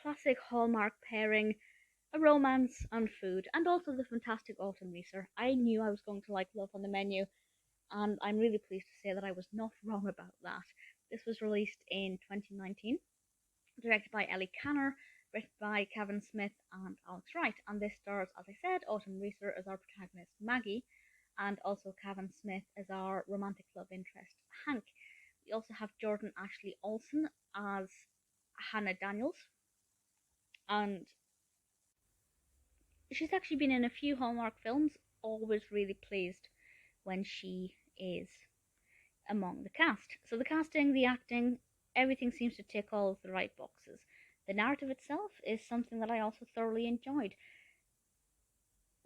classic Hallmark pairing, a romance and food, and also the fantastic autumn Reeser. I knew I was going to like Love on the Menu, and I'm really pleased to say that I was not wrong about that. This was released in 2019, directed by Ellie Canner, written by Kavan Smith and Alex Wright, and this stars, as I said, Autumn Reeser as our protagonist Maggie, and also Kavan Smith as our romantic love interest Hank. We also have Jordyn Ashley Olson as Hannah Daniels, and she's actually been in a few Hallmark films. Always really pleased when she is among the cast. So the casting, the acting, everything seems to tick all of the right boxes. The narrative itself is something that I also thoroughly enjoyed.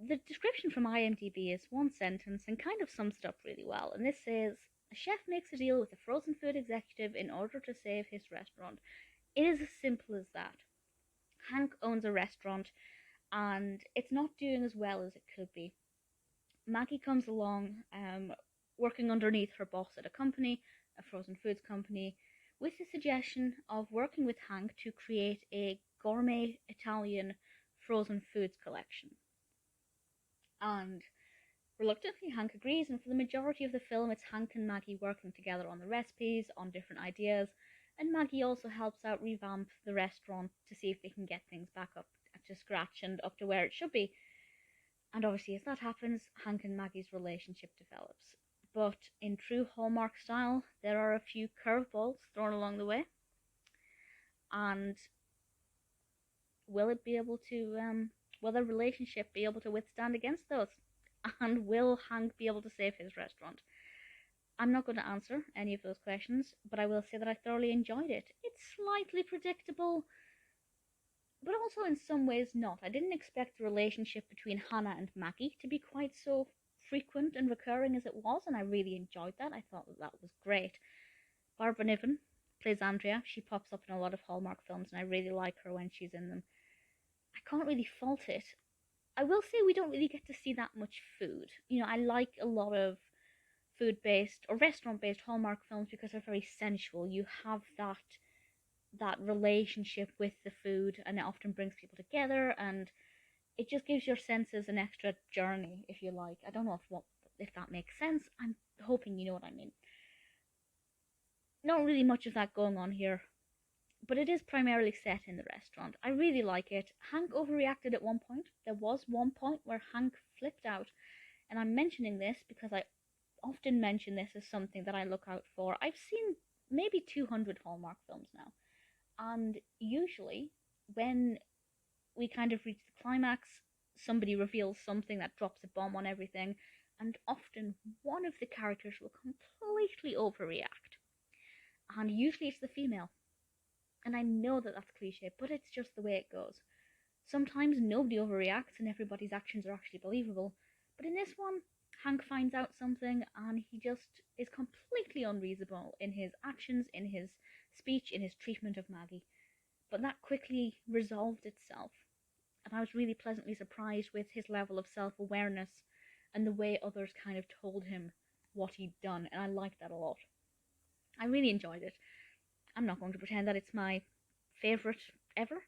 The description from IMDb is one sentence and kind of sums it up really well. And this says, a chef makes a deal with a frozen food executive in order to save his restaurant. It is as simple as that. Hank owns a restaurant and it's not doing as well as it could be. Maggie comes along, working underneath her boss at a company, a frozen foods company, with the suggestion of working with Hank to create a gourmet Italian frozen foods collection. And reluctantly, Hank agrees, and for the majority of the film, it's Hank and Maggie working together on the recipes, on different ideas, and Maggie also helps out revamp the restaurant to see if they can get things back up to scratch and up to where it should be. And obviously, as that happens, Hank and Maggie's relationship develops. But in true Hallmark style, there are a few curveballs thrown along the way. And will the relationship be able to withstand against those? And will Hank be able to save his restaurant? I'm not going to answer any of those questions, but I will say that I thoroughly enjoyed it. It's slightly predictable, but also in some ways not. I didn't expect the relationship between Hannah and Maggie to be quite so frequent and recurring as it was, and I really enjoyed that. I thought that was great. Barbara Niven plays Andrea. She pops up in a lot of Hallmark films, and I really like her when she's in them. I can't really fault it. I will say we don't really get to see that much food. You know, I like a lot of food-based or restaurant-based Hallmark films because they're very sensual. You have that relationship with the food, and it often brings people together, and it just gives your senses an extra journey, if you like. I don't know if that makes sense. I'm hoping you know what I mean. Not really much of that going on here, but it is primarily set in the restaurant. I really like it. Hank overreacted at one point. There was one point where Hank flipped out, and I'm mentioning this because I often mention this as something that I look out for. I've seen maybe 200 Hallmark films now, and usually when we kind of reach the climax, somebody reveals something that drops a bomb on everything, and often one of the characters will completely overreact. And usually it's the female. And I know that that's cliche, but it's just the way it goes. Sometimes nobody overreacts and everybody's actions are actually believable. But in this one, Hank finds out something and he just is completely unreasonable in his actions, in his speech, in his treatment of Maggie. But that quickly resolved itself. And I was really pleasantly surprised with his level of self-awareness and the way others kind of told him what he'd done. And I liked that a lot. I really enjoyed it. I'm not going to pretend that it's my favourite ever,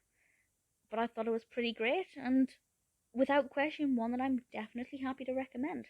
but I thought it was pretty great, and without question, one that I'm definitely happy to recommend.